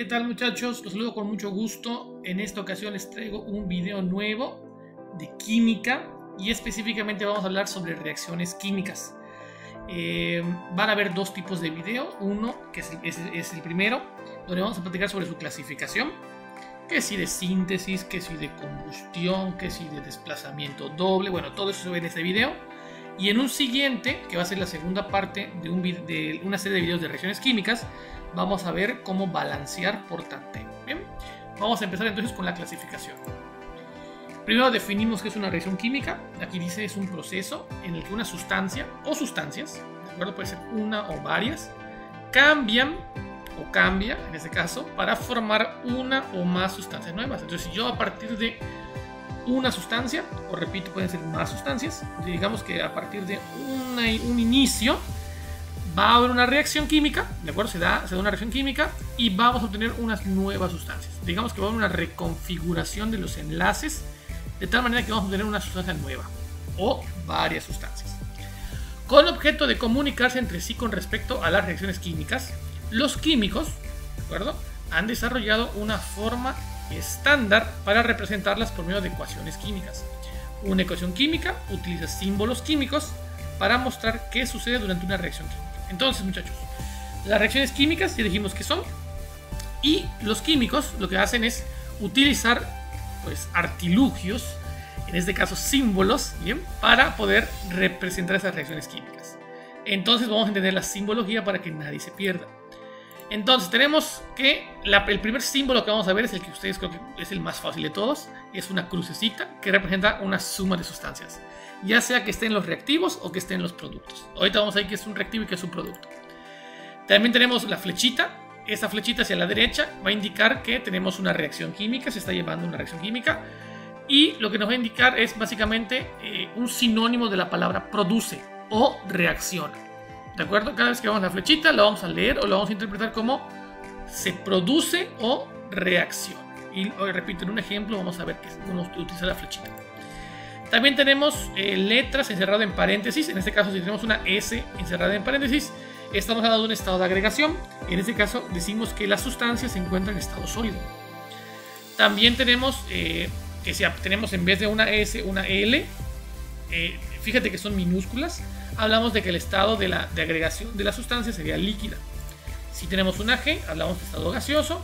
¿Qué tal, muchachos? Los saludo con mucho gusto. En esta ocasión les traigo un video nuevo de química y específicamente vamos a hablar sobre reacciones químicas. Van a haber dos tipos de video. Uno, que es el primero, donde vamos a platicar sobre su clasificación, que si de síntesis, que si de combustión, que si de desplazamiento doble. Bueno, todo eso se ve en este video. Y en un siguiente, que va a ser la segunda parte de una serie de videos de reacciones químicas, vamos a ver cómo balancear por tanteo. Bien, vamos a empezar entonces con la clasificación. Primero definimos qué es una reacción química. Aquí dice es un proceso en el que una sustancia o sustancias, ¿de acuerdo? Puede ser una o varias, cambian o cambia, en este caso, para formar una o más sustancias nuevas. Entonces, si yo a partir de una sustancia, o repito, pueden ser más sustancias, digamos que a partir de un inicio va a haber una reacción química, ¿de acuerdo? Se da una reacción química y vamos a obtener unas nuevas sustancias. Digamos que va a haber una reconfiguración de los enlaces de tal manera que vamos a obtener una sustancia nueva o varias sustancias. Con objeto de comunicarse entre sí con respecto a las reacciones químicas, los químicos, ¿de acuerdo?, han desarrollado una forma estándar para representarlas por medio de ecuaciones químicas. Una ecuación química utiliza símbolos químicos para mostrar qué sucede durante una reacción química. Entonces, muchachos, las reacciones químicas ya dijimos que son, y los químicos lo que hacen es utilizar pues artilugios, en este caso símbolos, ¿bien?, para poder representar esas reacciones químicas. Entonces vamos a entender la simbología para que nadie se pierda. Entonces tenemos que el primer símbolo que vamos a ver es el que ustedes creo que es el más fácil de todos. Es una crucecita que representa una suma de sustancias, ya sea que esté en los reactivos o que esté en los productos. Ahorita vamos a ver qué es un reactivo y qué es un producto. También tenemos la flechita. Esta flechita hacia la derecha va a indicar que tenemos una reacción química, se está llevando una reacción química. Y lo que nos va a indicar es básicamente un sinónimo de la palabra produce o reacciona. ¿De acuerdo? Cada vez que vamos a la flechita la vamos a leer o la vamos a interpretar como se produce o reacciona. Y hoy repito, en un ejemplo vamos a ver cómo utiliza la flechita. También tenemos letras encerradas en paréntesis. En este caso, si tenemos una S encerrada en paréntesis, estamos hablando de un estado de agregación. En este caso decimos que la sustancia se encuentra en estado sólido. También tenemos que si tenemos en vez de una S una L, fíjate que son minúsculas. Hablamos de que el estado de agregación de la sustancia sería líquida. Si tenemos una G, hablamos de estado gaseoso.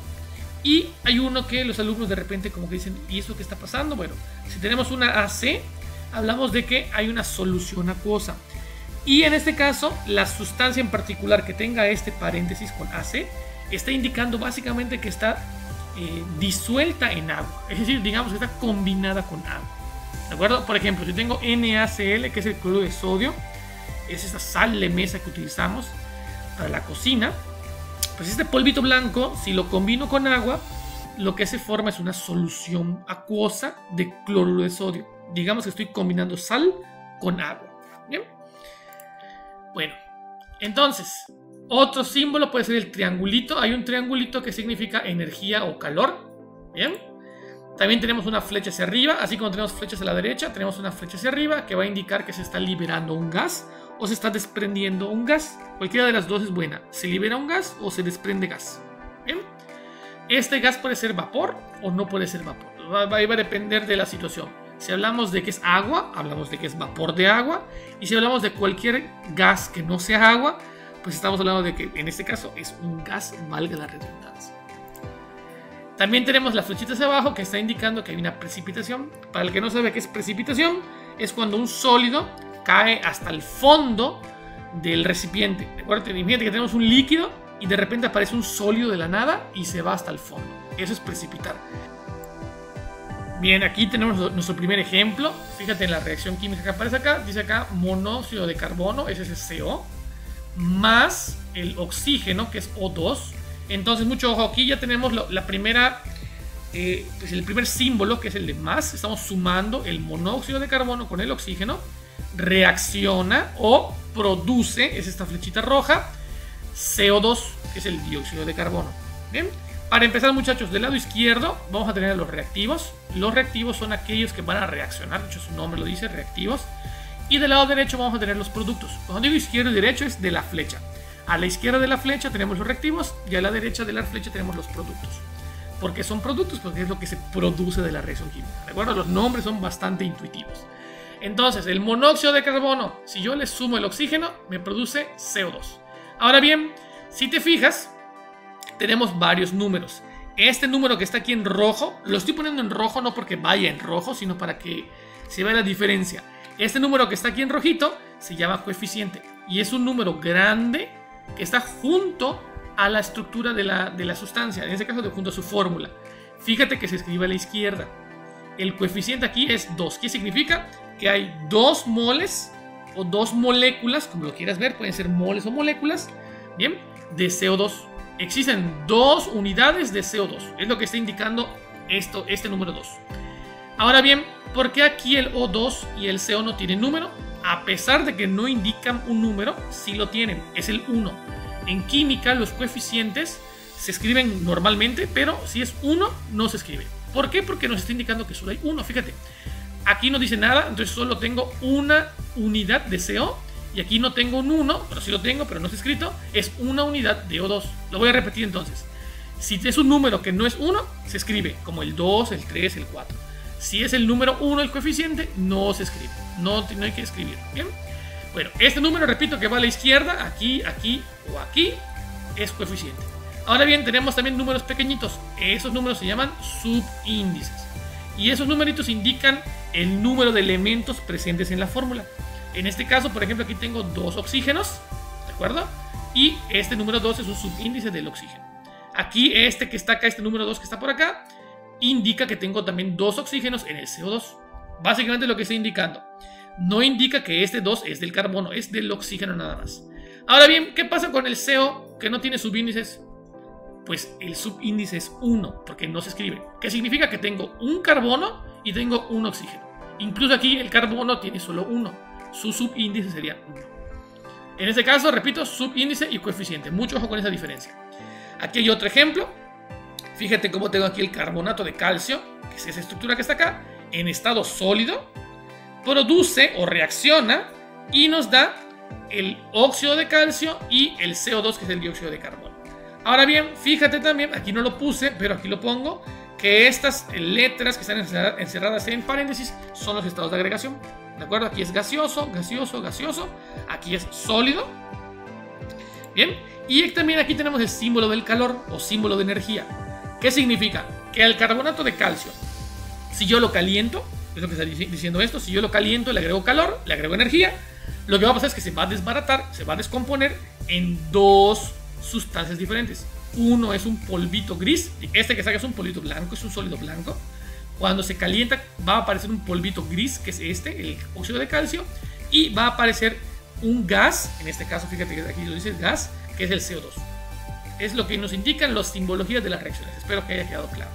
Y hay uno que los alumnos de repente como que dicen, ¿y eso qué está pasando? Bueno, si tenemos una AC, hablamos de que hay una solución acuosa. Y en este caso, la sustancia en particular que tenga este paréntesis con AC está indicando básicamente que está disuelta en agua. Es decir, digamos que está combinada con agua. ¿De acuerdo? Por ejemplo, si tengo NaCl, que es el cloruro de sodio, es esta sal de mesa que utilizamos para la cocina, pues este polvito blanco, si lo combino con agua, lo que se forma es una solución acuosa de cloruro de sodio. Digamos que estoy combinando sal con agua. ¿Bien? Bueno, entonces, otro símbolo puede ser el triangulito. Hay un triangulito que significa energía o calor. Bien. También tenemos una flecha hacia arriba, así como tenemos flechas a la derecha, tenemos una flecha hacia arriba que va a indicar que se está liberando un gas o se está desprendiendo un gas. Cualquiera de las dos es buena. Se libera un gas o se desprende gas. ¿Bien? Este gas puede ser vapor o no puede ser vapor. Va a depender de la situación. Si hablamos de que es agua, hablamos de que es vapor de agua. Y si hablamos de cualquier gas que no sea agua, pues estamos hablando de que en este caso es un gas, valga la redundancia. También tenemos la flechita hacia abajo que está indicando que hay una precipitación. Para el que no sabe qué es precipitación, es cuando un sólido cae hasta el fondo del recipiente. ¿De acuerdo? Imagínate que tenemos un líquido y de repente aparece un sólido de la nada y se va hasta el fondo. Eso es precipitar. Bien, aquí tenemos nuestro primer ejemplo. Fíjate en la reacción química que aparece acá. Dice acá monóxido de carbono, ese es CO, más el oxígeno, que es O2. Entonces, mucho ojo, aquí ya tenemos la primera, pues el primer símbolo, que es el de más. Estamos sumando el monóxido de carbono con el oxígeno. Reacciona o produce, es esta flechita roja, CO2, que es el dióxido de carbono. Bien, para empezar, muchachos, del lado izquierdo vamos a tener los reactivos. Los reactivos son aquellos que van a reaccionar, de hecho su nombre lo dice, reactivos. Y del lado derecho vamos a tener los productos. Cuando digo izquierdo y derecho es de la flecha. A la izquierda de la flecha tenemos los reactivos y a la derecha de la flecha tenemos los productos. ¿Por qué son productos? Porque es lo que se produce de la reacción química. ¿De acuerdo? Los nombres son bastante intuitivos. Entonces, el monóxido de carbono, si yo le sumo el oxígeno, me produce CO2. Ahora bien, si te fijas, tenemos varios números. Este número que está aquí en rojo, lo estoy poniendo en rojo no porque vaya en rojo, sino para que se vea la diferencia. Este número que está aquí en rojito se llama coeficiente y es un número grande que está junto a la estructura de la sustancia, en este caso junto a su fórmula. Fíjate que se escribe a la izquierda. El coeficiente aquí es 2. ¿Qué significa? Que hay 2 moles o 2 moléculas, como lo quieras ver, pueden ser moles o moléculas, bien, de CO2. Existen 2 unidades de CO2, es lo que está indicando este número 2. Ahora bien, ¿por qué aquí el O2 y el CO no tienen número? A pesar de que no indican un número, sí lo tienen, es el 1. En química los coeficientes se escriben normalmente, pero si es 1 no se escribe. ¿Por qué? Porque nos está indicando que solo hay 1, fíjate. Aquí no dice nada, entonces solo tengo una unidad de CO y aquí no tengo un 1, pero sí lo tengo, pero no está escrito, es una unidad de O2. Lo voy a repetir entonces. Si es un número que no es 1, se escribe como el 2, el 3, el 4. Si es el número 1 el coeficiente, no se escribe, no hay que escribir, ¿bien? Bueno, este número, repito, que va a la izquierda, aquí, aquí o aquí, es coeficiente. Ahora bien, tenemos también números pequeñitos, esos números se llaman subíndices. Y esos numeritos indican el número de elementos presentes en la fórmula. En este caso, por ejemplo, aquí tengo 2 oxígenos, ¿de acuerdo? Y este número 2 es un subíndice del oxígeno. Aquí este que está acá, este número 2 que está por acá, indica que tengo también 2 oxígenos en el CO2. Básicamente lo que está indicando. No indica que este 2 es del carbono, es del oxígeno nada más. Ahora bien, ¿qué pasa con el CO que no tiene subíndices? Pues el subíndice es 1, porque no se escribe. ¿Qué significa? Que tengo un carbono y tengo un oxígeno. Incluso aquí el carbono tiene solo 1. Su subíndice sería 1. En este caso, repito, subíndice y coeficiente. Mucho ojo con esa diferencia. Aquí hay otro ejemplo. Fíjate cómo tengo aquí el carbonato de calcio, que es esa estructura que está acá, en estado sólido, produce o reacciona y nos da el óxido de calcio y el CO2, que es el dióxido de carbono. Ahora bien, fíjate también, aquí no lo puse, pero aquí lo pongo, que estas letras que están encerradas en paréntesis son los estados de agregación. ¿De acuerdo? Aquí es gaseoso, gaseoso, gaseoso. Aquí es sólido. Bien. Y también aquí tenemos el símbolo del calor o símbolo de energía. ¿Qué significa? Que al carbonato de calcio, si yo lo caliento, es lo que está diciendo esto, si yo lo caliento, le agrego calor, le agrego energía, lo que va a pasar es que se va a desbaratar, se va a descomponer en 2 sustancias diferentes. Uno es un polvito gris, este que saca es un polvito blanco, es un sólido blanco. Cuando se calienta va a aparecer un polvito gris, que es este, el óxido de calcio, y va a aparecer un gas, en este caso fíjate que aquí lo dice gas, que es el CO2. Es lo que nos indican las simbologías de las reacciones. Espero que haya quedado claro.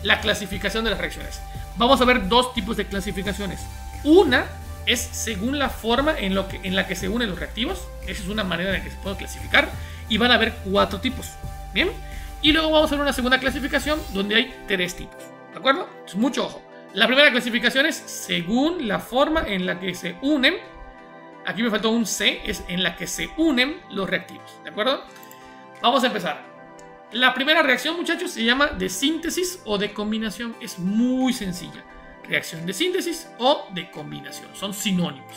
La clasificación de las reacciones. Vamos a ver 2 tipos de clasificaciones. Una es según la forma en la que se unen los reactivos. Esa es una manera en la que se puede clasificar. Y van a haber 4 tipos. ¿Bien? Y luego vamos a ver una segunda clasificación donde hay 3 tipos. ¿De acuerdo? Entonces, mucho ojo. La primera clasificación es según la forma en la que se unen. Aquí me faltó un C, es en la que se unen los reactivos. ¿De acuerdo? Vamos a empezar. La primera reacción, muchachos, se llama de síntesis o de combinación. Es muy sencilla. Reacción de síntesis o de combinación. Son sinónimos.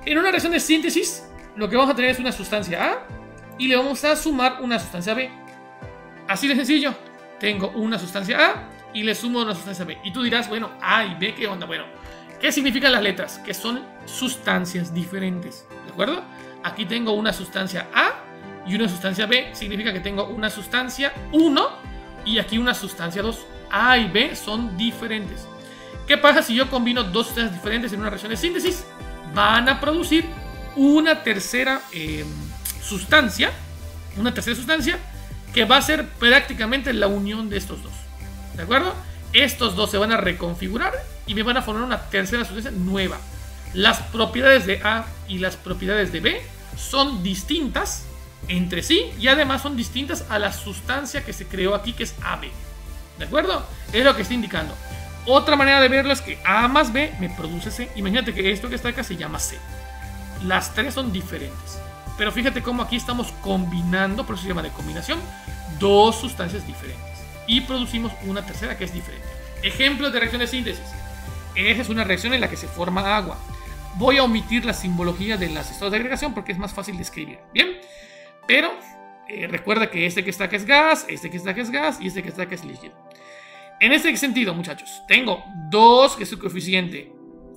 En una reacción de síntesis, lo que vamos a tener es una sustancia A y le vamos a sumar una sustancia B. Así de sencillo. Tengo una sustancia A y le sumo una sustancia B. Y tú dirás, bueno, A y B, ¿qué onda? Bueno, ¿qué significan las letras? Que son sustancias diferentes. ¿De acuerdo? Aquí tengo una sustancia A y una sustancia B. Significa que tengo una sustancia 1 y aquí una sustancia 2. A y B son diferentes. ¿Qué pasa si yo combino 2 sustancias diferentes en una reacción de síntesis? Van a producir una tercera sustancia. Una tercera sustancia que va a ser prácticamente la unión de estos dos. ¿De acuerdo? Estos dos se van a reconfigurar y me van a formar una tercera sustancia nueva. Las propiedades de A y las propiedades de B son distintas entre sí y además son distintas a la sustancia que se creó aquí, que es AB. ¿De acuerdo? Es lo que está indicando. Otra manera de verlo es que A más B me produce C. Imagínate que esto que está acá se llama C. Las 3 son diferentes. Pero fíjate cómo aquí estamos combinando, por eso se llama de combinación, dos sustancias diferentes. Y producimos una tercera que es diferente. Ejemplos de reacción de síntesis. Esa es una reacción en la que se forma agua. Voy a omitir la simbología de los estados de agregación porque es más fácil de escribir. Bien, pero recuerda que este que está acá es gas, este que está acá es gas y este que está acá es líquido. En este sentido, muchachos, tengo dos, que es el coeficiente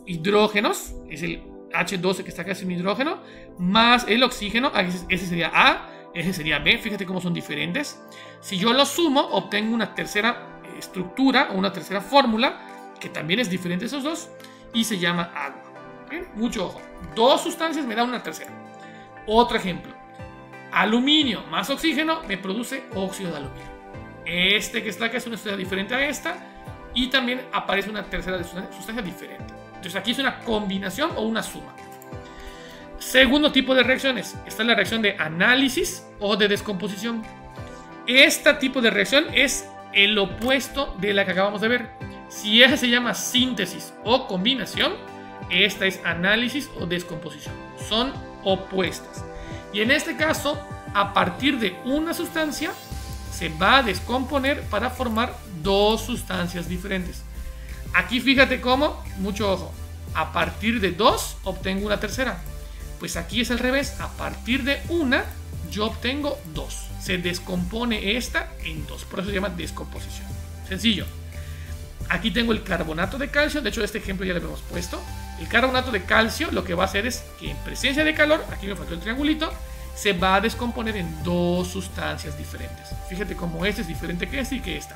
hidrógenos, es el H12 que está acá, es un hidrógeno, más el oxígeno, ese sería A, ese sería B, fíjate cómo son diferentes. Si yo los sumo, obtengo una tercera estructura o una tercera fórmula, que también es diferente de esos dos, y se llama agua. ¿Bien? Mucho ojo, dos sustancias me dan una tercera. Otro ejemplo, aluminio más oxígeno me produce óxido de aluminio. Este que está acá es una sustancia diferente a esta, y también aparece una tercera sustancia diferente. Entonces aquí es una combinación o una suma. Segundo tipo de reacciones, está la reacción de análisis o de descomposición. Este tipo de reacción es el opuesto de la que acabamos de ver. Si esa se llama síntesis o combinación, esta es análisis o descomposición. Son opuestas. Y en este caso, a partir de una sustancia, se va a descomponer para formar dos sustancias diferentes. Aquí fíjate cómo, mucho ojo, a partir de dos obtengo una tercera. Pues aquí es al revés, a partir de una yo obtengo dos. Se descompone esta en dos, por eso se llama descomposición. Sencillo. Aquí tengo el carbonato de calcio, de hecho este ejemplo ya lo hemos puesto. El carbonato de calcio lo que va a hacer es que en presencia de calor, aquí me faltó el triangulito, se va a descomponer en dos sustancias diferentes. Fíjate cómo este es diferente que este y que esta.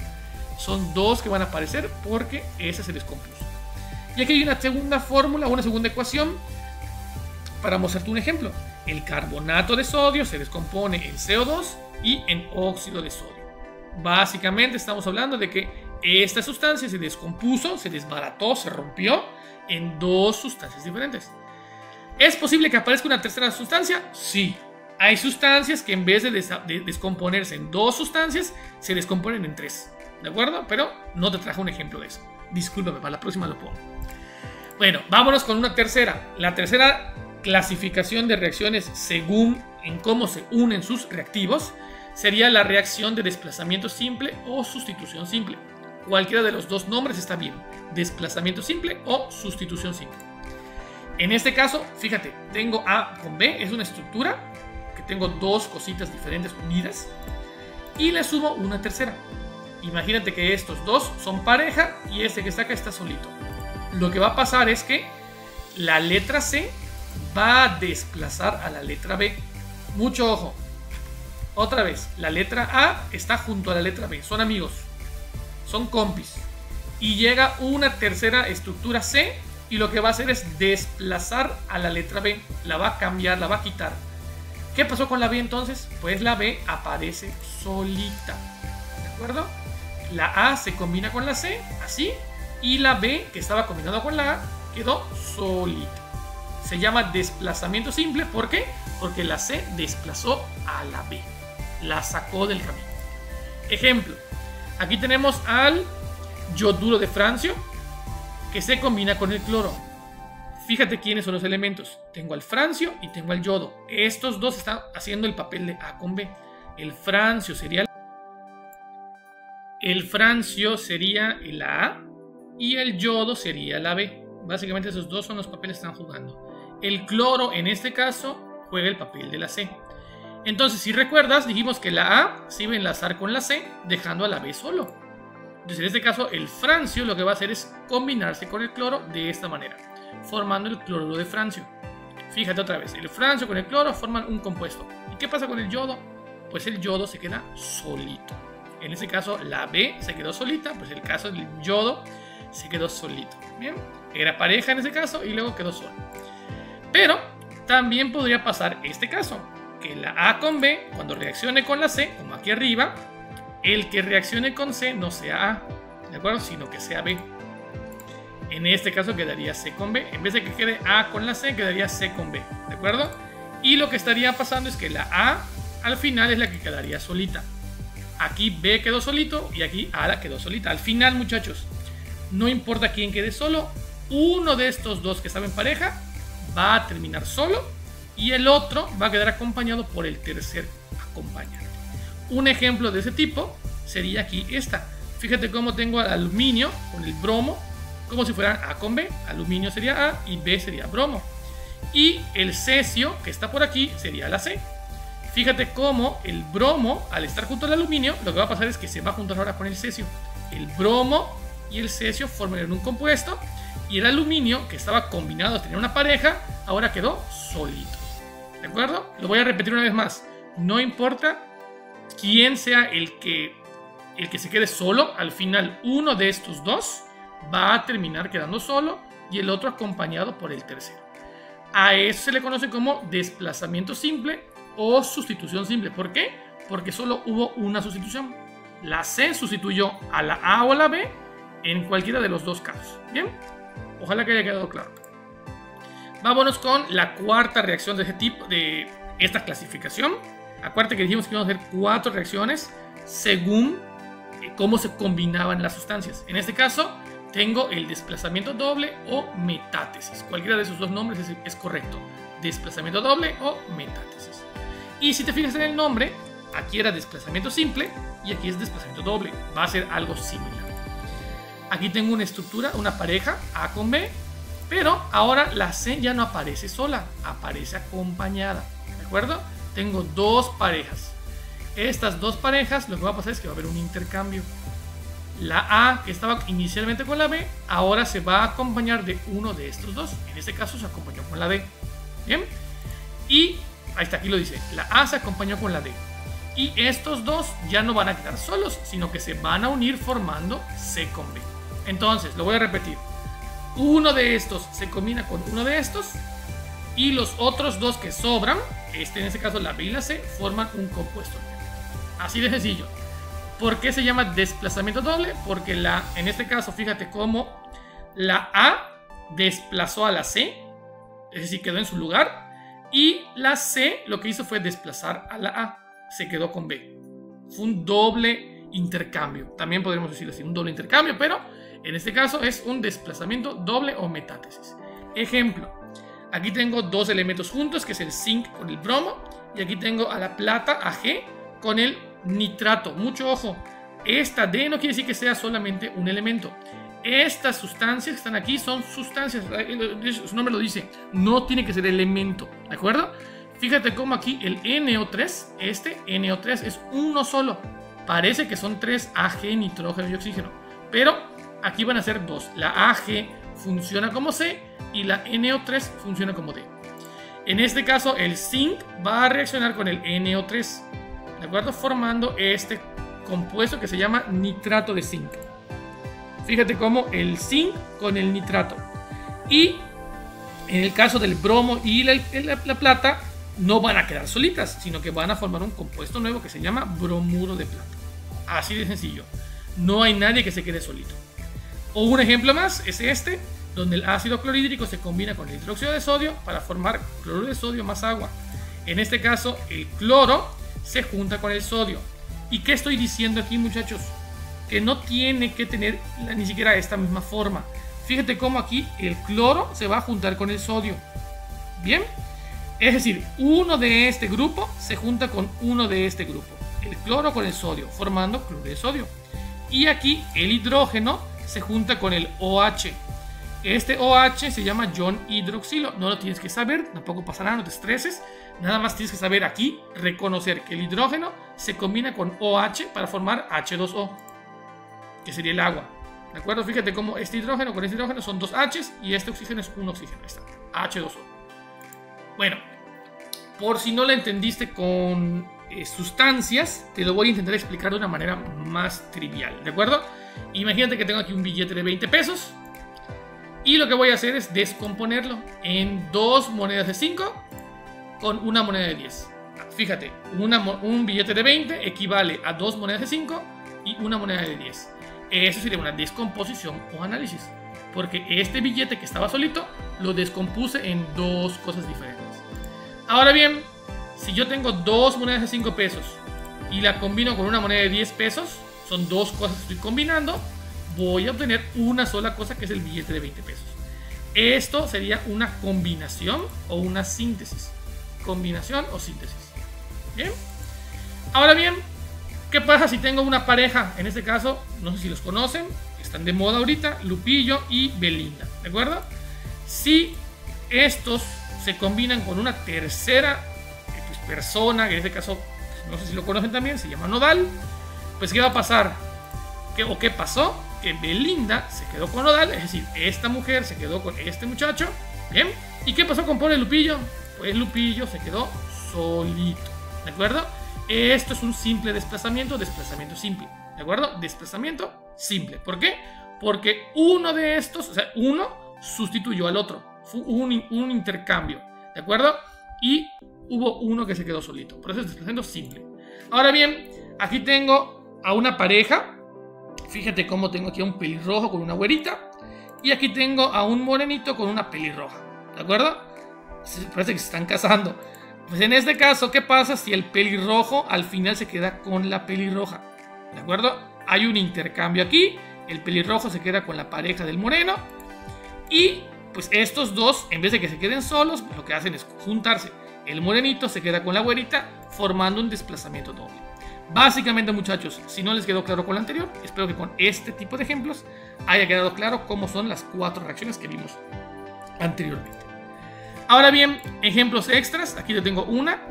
Son dos que van a aparecer porque ese se descompuso. Y aquí hay una segunda fórmula, una segunda ecuación para mostrarte un ejemplo. El carbonato de sodio se descompone en CO2 y en óxido de sodio. Básicamente estamos hablando de que esta sustancia se descompuso, se desbarató, se rompió en dos sustancias diferentes. ¿Es posible que aparezca una tercera sustancia? Sí. Hay sustancias que en vez de descomponerse en dos sustancias, se descomponen en tres. ¿De acuerdo? Pero no te traje un ejemplo de eso. Discúlpame, para la próxima lo pongo. Bueno, vámonos con una tercera. La tercera clasificación de reacciones según en cómo se unen sus reactivos sería la reacción de desplazamiento simple o sustitución simple. Cualquiera de los dos nombres está bien. Desplazamiento simple o sustitución simple. En este caso, fíjate, tengo A con B, es una estructura que tengo dos cositas diferentes unidas y le sumo una tercera. Imagínate que estos dos son pareja y este que está acá está solito. Lo que va a pasar es que la letra C va a desplazar a la letra B. Mucho ojo. Otra vez, la letra A está junto a la letra B. Son amigos. Son compis. Y llega una tercera estructura C y lo que va a hacer es desplazar a la letra B. La va a cambiar, la va a quitar. ¿Qué pasó con la B entonces? Pues la B aparece solita. ¿De acuerdo? La A se combina con la C, así, y la B, que estaba combinada con la A, quedó solita. Se llama desplazamiento simple, ¿por qué? Porque la C desplazó a la B, la sacó del camino. Ejemplo, aquí tenemos al yoduro de francio, que se combina con el cloro. Fíjate quiénes son los elementos. Tengo al francio y tengo al yodo. Estos dos están haciendo el papel de A con B. El francio sería el A y el yodo sería la B. Básicamente esos dos son los papeles que están jugando. El cloro en este caso juega el papel de la C. Entonces, si recuerdas, dijimos que la A se iba a enlazar con la C, dejando a la B solo. Entonces, en este caso, el francio lo que va a hacer es combinarse con el cloro de esta manera, formando el cloruro de francio. Fíjate otra vez, el francio con el cloro forman un compuesto. ¿Y qué pasa con el yodo? Pues el yodo se queda solito. En este caso, la B se quedó solita, pues el caso del yodo se quedó solito. Bien, era pareja en ese caso y luego quedó solo. Pero también podría pasar este caso, que la A con B, cuando reaccione con la C, como aquí arriba, el que reaccione con C no sea A, ¿de acuerdo? Sino que sea B. En este caso quedaría C con B. En vez de que quede A con la C, quedaría C con B, ¿de acuerdo? Y lo que estaría pasando es que la A al final es la que quedaría solita. Aquí B quedó solito y aquí A la quedó solita. Al final, muchachos, no importa quién quede solo, uno de estos dos que están en pareja va a terminar solo y el otro va a quedar acompañado por el tercer acompañante. Un ejemplo de ese tipo sería aquí esta. Fíjate cómo tengo al aluminio con el bromo, como si fueran A con B. Aluminio sería A y B sería bromo. Y el cesio que está por aquí sería la C. Fíjate cómo el bromo, al estar junto al aluminio, lo que va a pasar es que se va a juntar ahora con el cesio. El bromo y el cesio forman un compuesto, y el aluminio, que estaba combinado, tenía una pareja, ahora quedó solito. ¿De acuerdo? Lo voy a repetir una vez más. No importa quién sea el que se quede solo, al final uno de estos dos va a terminar quedando solo y el otro acompañado por el tercero. A eso se le conoce como desplazamiento simple o sustitución simple. ¿Por qué? Porque solo hubo una sustitución. La C sustituyó a la A o la B en cualquiera de los dos casos. ¿Bien? Ojalá que haya quedado claro. Vámonos con la cuarta reacción de este tipo, de esta clasificación. Acuérdate que dijimos que íbamos a hacer 4 reacciones según cómo se combinaban las sustancias. En este caso, tengo el desplazamiento doble o metátesis. Cualquiera de esos dos nombres es correcto. Desplazamiento doble o metátesis. Y si te fijas en el nombre, aquí era desplazamiento simple y aquí es desplazamiento doble. Va a ser algo similar. Aquí tengo una estructura, una pareja A con B, pero ahora la C ya no aparece sola, aparece acompañada. ¿De acuerdo? Tengo dos parejas. Estas dos parejas, lo que va a pasar es que va a haber un intercambio. La A, que estaba inicialmente con la B, ahora se va a acompañar de uno de estos dos. En este caso se acompañó con la D. ¿Bien? Y ahí está, aquí lo dice. La A se acompañó con la D. Y estos dos ya no van a quedar solos, sino que se van a unir formando C con B. Entonces, lo voy a repetir. Uno de estos se combina con uno de estos. Y los otros dos que sobran, en este caso la B y la C, forman un compuesto. Así de sencillo. ¿Por qué se llama desplazamiento doble? Porque en este caso, fíjate cómo la A desplazó a la C, es decir, quedó en su lugar, y la C lo que hizo fue desplazar a la A, se quedó con B. Fue un doble intercambio, también podríamos decirlo así, un doble intercambio, pero en este caso es un desplazamiento doble o metátesis. Ejemplo, aquí tengo dos elementos juntos, que es el zinc con el bromo, y aquí tengo a la plata, Ag, con el nitrato. Mucho ojo, esta D no quiere decir que sea solamente un elemento. Estas sustancias que están aquí son sustancias, su nombre lo dice, no tiene que ser elemento, ¿de acuerdo? Fíjate cómo aquí el NO3, NO3 es uno solo. Parece que son 3 Ag, nitrógeno y oxígeno, pero aquí van a ser dos. La Ag funciona como C y la NO3 funciona como D. En este caso el zinc va a reaccionar con el NO3, ¿de acuerdo? Formando este compuesto que se llama nitrato de zinc. Fíjate cómo el zinc con el nitrato. Y en el caso del bromo y la plata no van a quedar solitas, sino que van a formar un compuesto nuevo que se llama bromuro de plata. Así de sencillo. No hay nadie que se quede solito. O un ejemplo más es este, donde el ácido clorhídrico se combina con el hidróxido de sodio para formar cloruro de sodio más agua. En este caso, el cloro se junta con el sodio. ¿Y qué estoy diciendo aquí, muchachos? Que no tiene que tener ni siquiera esta misma forma. Fíjate cómo aquí el cloro se va a juntar con el sodio. ¿Bien? Es decir, uno de este grupo se junta con uno de este grupo. El cloro con el sodio, formando cloruro de sodio. Y aquí el hidrógeno se junta con el OH. Este OH se llama John hidroxilo. No lo tienes que saber, tampoco pasa nada, no te estreses. Nada más tienes que saber aquí, reconocer que el hidrógeno se combina con OH para formar H2O, que sería el agua. ¿De acuerdo? Fíjate cómo este hidrógeno con este hidrógeno son dos H's y este oxígeno es un oxígeno. Ahí está, H2O. Bueno, por si no lo entendiste con sustancias, te lo voy a intentar explicar de una manera más trivial. ¿De acuerdo? Imagínate que tengo aquí un billete de 20 pesos. Y lo que voy a hacer es descomponerlo en dos monedas de 5 con una moneda de 10. Fíjate, un billete de 20 equivale a dos monedas de 5 y una moneda de 10. Eso sería una descomposición o análisis. Porque este billete que estaba solito lo descompuse en dos cosas diferentes. Ahora bien, si yo tengo dos monedas de 5 pesos y la combino con una moneda de 10 pesos, son dos cosas que estoy combinando, voy a obtener una sola cosa, que es el billete de 20 pesos. Esto sería una combinación o una síntesis. combinación o síntesis. Bien. Ahora bien, ¿qué pasa si tengo una pareja? En este caso, no sé si los conocen, están de moda ahorita, Lupillo y Belinda, ¿de acuerdo? Si estos se combinan con una tercera persona, que en este caso, no sé si lo conocen también, se llama Nodal, pues ¿qué va a pasar? ¿Qué pasó? Que Belinda se quedó con Nodal, es decir, esta mujer se quedó con este muchacho, ¿bien? ¿Y qué pasó con pobre Lupillo? Pues Lupillo se quedó solito, ¿de acuerdo? Esto es un simple desplazamiento simple, ¿de acuerdo? Desplazamiento simple. ¿Por qué? Porque uno de estos, o sea, uno sustituyó al otro. Fue un intercambio, ¿de acuerdo? Y hubo uno que se quedó solito. Por eso es desplazamiento simple. Ahora bien, aquí tengo a una pareja. Fíjate cómo tengo aquí a un pelirrojo con una güerita. Y aquí tengo a un morenito con una pelirroja, ¿de acuerdo? Parece que se están casando. Pues en este caso, ¿qué pasa si el pelirrojo al final se queda con la pelirroja? ¿De acuerdo? Hay un intercambio aquí. El pelirrojo se queda con la pareja del moreno. Y pues estos dos, en vez de que se queden solos, pues lo que hacen es juntarse. El morenito se queda con la güerita, formando un desplazamiento doble. Básicamente, muchachos, si no les quedó claro con lo anterior, espero que con este tipo de ejemplos haya quedado claro cómo son las 4 reacciones que vimos anteriormente. Ahora bien, ejemplos extras. Aquí te tengo una.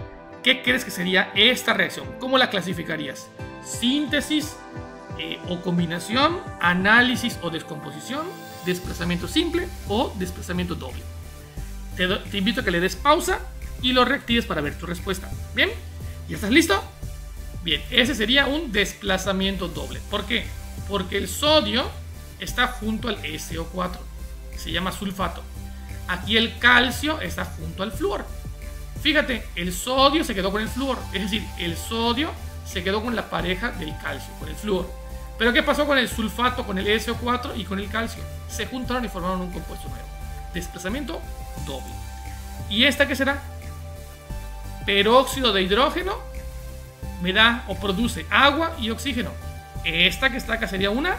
¿Qué crees que sería esta reacción? ¿Cómo la clasificarías? ¿Síntesis o combinación? ¿Análisis o descomposición? ¿Desplazamiento simple o desplazamiento doble? Te invito a que le des pausa y lo reactives para ver tu respuesta. ¿Bien? ¿Ya estás listo? Bien, ese sería un desplazamiento doble. ¿Por qué? Porque el sodio está junto al SO4. Se llama sulfato. Aquí el calcio está junto al flúor. Fíjate, el sodio se quedó con el flúor. Es decir, el sodio se quedó con la pareja del calcio, con el flúor. Pero ¿qué pasó con el sulfato, con el SO4 y con el calcio? Se juntaron y formaron un compuesto nuevo. Desplazamiento doble. ¿Y esta qué será? Peróxido de hidrógeno me da o produce agua y oxígeno. Esta que está acá sería una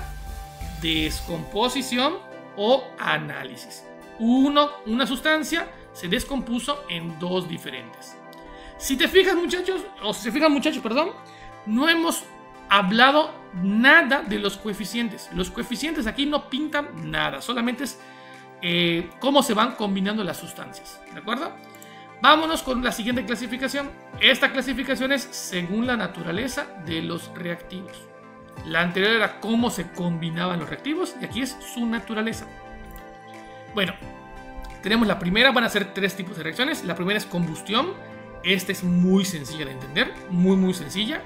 descomposición o análisis. Una sustancia se descompuso en dos diferentes. Si te fijas, muchachos, perdón, no hemos hablado nada de los coeficientes. Los coeficientes aquí no pintan nada, solamente es cómo se van combinando las sustancias, ¿de acuerdo? Vámonos con la siguiente clasificación. Esta clasificación es según la naturaleza de los reactivos. La anterior era cómo se combinaban los reactivos y aquí es su naturaleza. Bueno, tenemos la primera, van a ser 3 tipos de reacciones. La primera es combustión. Esta es muy sencilla de entender, muy sencilla.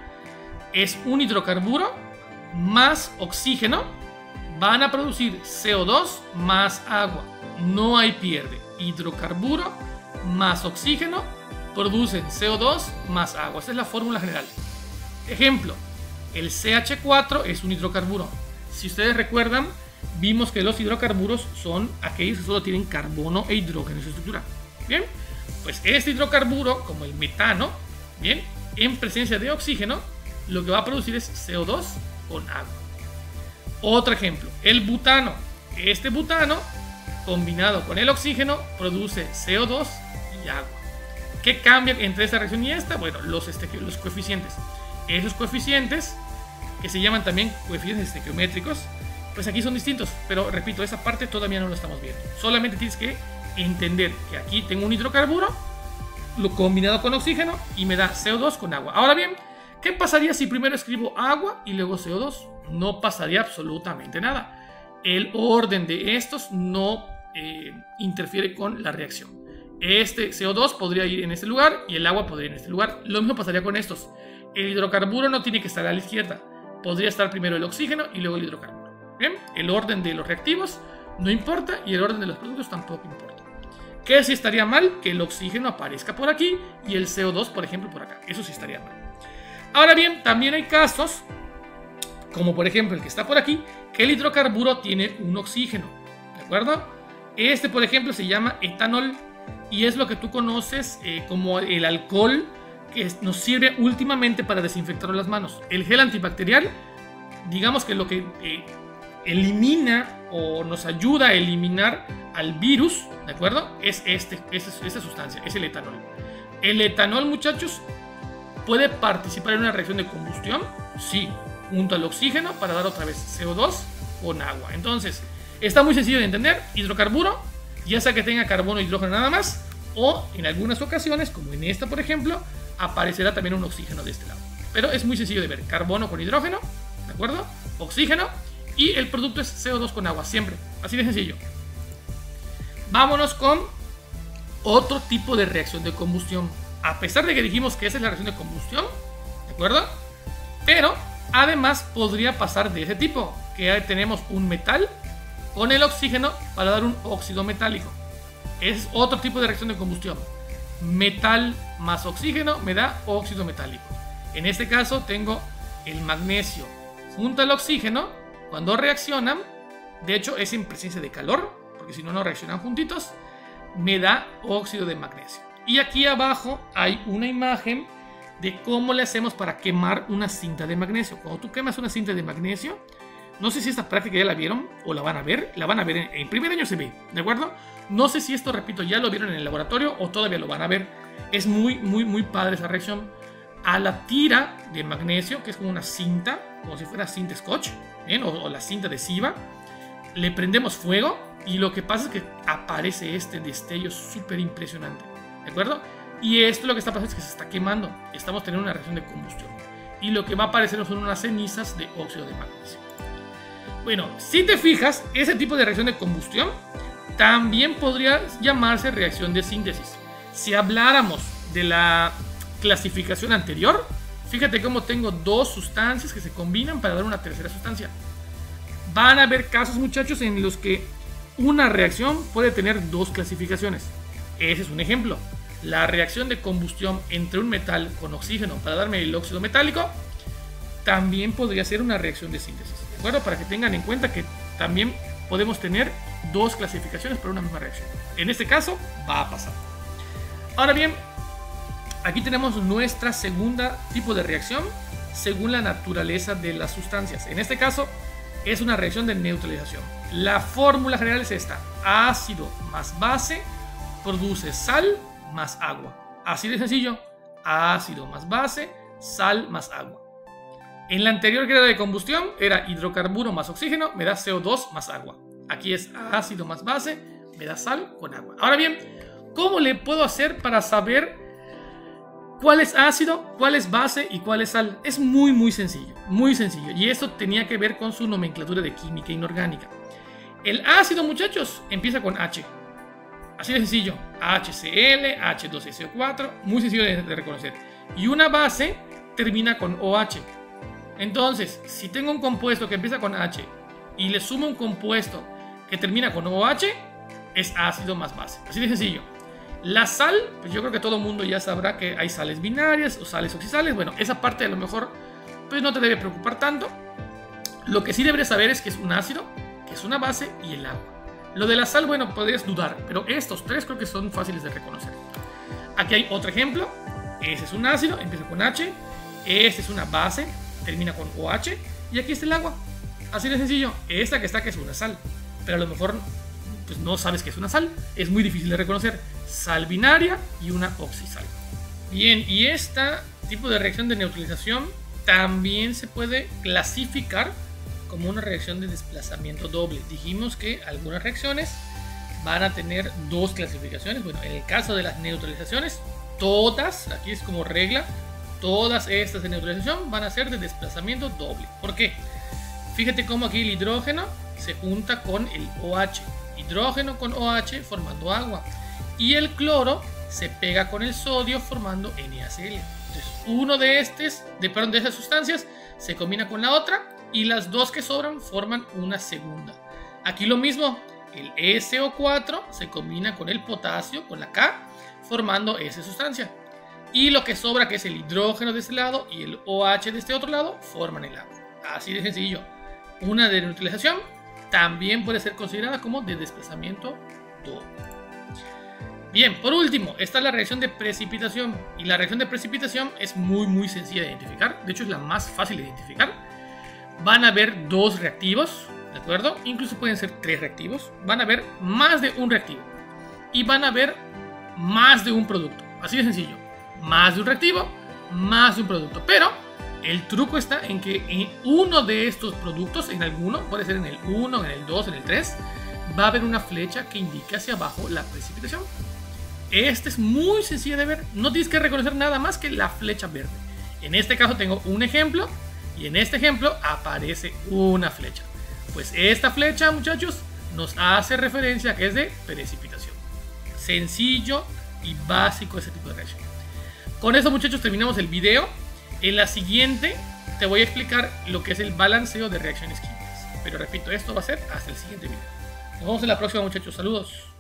Es un hidrocarburo más oxígeno. Van a producir CO2 más agua. No hay pierde. Hidrocarburo más oxígeno producen CO2 más agua. Esta es la fórmula general. Ejemplo, el CH4 es un hidrocarburo. Si ustedes recuerdan, vimos que los hidrocarburos son aquellos que solo tienen carbono e hidrógeno en su estructura. Bien, pues este hidrocarburo, como el metano, bien, en presencia de oxígeno, lo que va a producir es CO2 con agua. Otro ejemplo, el butano. Este butano, combinado con el oxígeno, produce CO2 y agua. ¿Qué cambia entre esta reacción y esta? Bueno, los coeficientes. Esos coeficientes, que se llaman también coeficientes estequiométricos, pues aquí son distintos, pero repito, esa parte todavía no lo estamos viendo. Solamente tienes que entender que aquí tengo un hidrocarburo, lo combinado con oxígeno y me da CO2 con agua. Ahora bien, ¿qué pasaría si primero escribo agua y luego CO2? No pasaría absolutamente nada. El orden de estos no interfiere con la reacción. Este CO2 podría ir en este lugar y el agua podría ir en este lugar. Lo mismo pasaría con estos. El hidrocarburo no tiene que estar a la izquierda. Podría estar primero el oxígeno y luego el hidrocarburo. Bien, el orden de los reactivos no importa y el orden de los productos tampoco importa. ¿Qué si estaría mal? Que el oxígeno aparezca por aquí y el CO2, por ejemplo, por acá. Eso sí estaría mal. Ahora bien, también hay casos, como por ejemplo el que está por aquí, que el hidrocarburo tiene un oxígeno. ¿De acuerdo? Este, por ejemplo, se llama etanol y es lo que tú conoces como el alcohol que nos sirve últimamente para desinfectar las manos. El gel antibacterial, digamos que lo que elimina o nos ayuda a eliminar al virus, ¿de acuerdo? Es esa sustancia, es el etanol. ¿El etanol, muchachos, puede participar en una reacción de combustión? Sí, junto al oxígeno para dar otra vez CO2 con agua. Entonces, está muy sencillo de entender. Hidrocarburo, ya sea que tenga carbono e hidrógeno nada más, o en algunas ocasiones, como en esta por ejemplo, aparecerá también un oxígeno de este lado. Pero es muy sencillo de ver. Carbono con hidrógeno, ¿de acuerdo? Oxígeno, y el producto es CO2 con agua, siempre. Así de sencillo. Vámonos con otro tipo de reacción de combustión. A pesar de que dijimos que esa es la reacción de combustión, ¿de acuerdo? Pero además podría pasar de ese tipo, que tenemos un metal con el oxígeno para dar un óxido metálico. Es otro tipo de reacción de combustión. Metal más oxígeno me da óxido metálico. En este caso tengo el magnesio junto al oxígeno. Cuando reaccionan, de hecho es en presencia de calor, porque si no, no reaccionan juntitos, me da óxido de magnesio. Y aquí abajo hay una imagen de cómo le hacemos para quemar una cinta de magnesio. Cuando tú quemas una cinta de magnesio, no sé si esta práctica ya la vieron o la van a ver en primer año se ve, ¿de acuerdo? No sé si esto, repito, ya lo vieron en el laboratorio o todavía lo van a ver. Es muy padre esa reacción. A la tira de magnesio, que es como una cinta, como si fuera cinta scotch, ¿bien? O la cinta adhesiva, le prendemos fuego y lo que pasa es que aparece este destello súper impresionante, ¿de acuerdo? Y esto lo que está pasando es que se está quemando. Estamos teniendo una reacción de combustión. Y lo que va a aparecer son unas cenizas de óxido de magnesio. Bueno, si te fijas, ese tipo de reacción de combustión también podría llamarse reacción de síntesis. Si habláramos de la clasificación anterior, fíjate cómo tengo dos sustancias que se combinan para dar una tercera sustancia. Van a haber casos, muchachos, en los que una reacción puede tener dos clasificaciones. Ese es un ejemplo. La reacción de combustión entre un metal con oxígeno para darme el óxido metálico también podría ser una reacción de síntesis, ¿de acuerdo? Para que tengan en cuenta que también podemos tener dos clasificaciones para una misma reacción. En este caso va a pasar. Ahora bien, aquí tenemos nuestra segunda tipo de reacción según la naturaleza de las sustancias. En este caso es una reacción de neutralización. La fórmula general es esta: ácido más base produce sal más agua. Así de sencillo. Ácido más base, sal más agua. En la anterior, que era de combustión, era hidrocarburo más oxígeno, me da CO2 más agua. Aquí es ácido más base, me da sal con agua. Ahora bien, ¿cómo le puedo hacer para saber cuál es ácido, cuál es base y cuál es sal? Es muy sencillo, muy sencillo. Y esto tenía que ver con su nomenclatura de química inorgánica. El ácido, muchachos, empieza con H. Así de sencillo. HCl, H2SO4, muy sencillo de reconocer. Y una base termina con OH. Entonces, si tengo un compuesto que empieza con H y le sumo un compuesto que termina con OH, es ácido más base. Así de sencillo. La sal, pues yo creo que todo el mundo ya sabrá que hay sales binarias o sales oxisales. Bueno, esa parte a lo mejor pues no te debe preocupar tanto. Lo que sí deberías saber es que es un ácido, que es una base y el agua. Lo de la sal, bueno, podrías dudar, pero estos tres creo que son fáciles de reconocer. Aquí hay otro ejemplo. Ese es un ácido, empieza con H. Este es una base, termina con OH. Y aquí está el agua. Así de sencillo. Esta que está, que es una sal. Pero a lo mejor pues no sabes que es una sal. Es muy difícil de reconocer. Sal binaria y una oxisal. Bien, y este tipo de reacción de neutralización también se puede clasificar como una reacción de desplazamiento doble. Dijimos que algunas reacciones van a tener dos clasificaciones. Bueno, en el caso de las neutralizaciones, todas, aquí es como regla, todas estas de neutralización van a ser de desplazamiento doble. ¿Por qué? Fíjate cómo aquí el hidrógeno se junta con el OH. Hidrógeno con OH formando agua. Y el cloro se pega con el sodio formando NaCl. Entonces, uno de esas sustancias se combina con la otra y las dos que sobran forman una segunda. Aquí lo mismo, el SO4 se combina con el potasio, con la K, formando esa sustancia. Y lo que sobra, que es el hidrógeno de este lado y el OH de este otro lado, forman el agua. Así de sencillo. Una de neutralización también puede ser considerada como de desplazamiento doble. Bien, por último, está la reacción de precipitación. Y la reacción de precipitación es muy sencilla de identificar. De hecho, es la más fácil de identificar. Van a haber dos reactivos, ¿de acuerdo? Incluso pueden ser tres reactivos. Van a haber más de un reactivo. Y van a haber más de un producto. Así de sencillo. más de un reactivo, más de un producto. Pero el truco está en que en uno de estos productos, en alguno, puede ser en el 1, en el 2, en el 3, va a haber una flecha que indica hacia abajo la precipitación. Este es muy sencillo de ver, no tienes que reconocer nada más que la flecha verde. En este caso tengo un ejemplo y en este ejemplo aparece una flecha. Pues esta flecha, muchachos, nos hace referencia a que es de precipitación. Sencillo y básico ese tipo de reacción. Con eso, muchachos, terminamos el video. En la siguiente te voy a explicar lo que es el balanceo de reacciones químicas. Pero repito, esto va a ser hasta el siguiente video. Nos vemos en la próxima, muchachos. Saludos.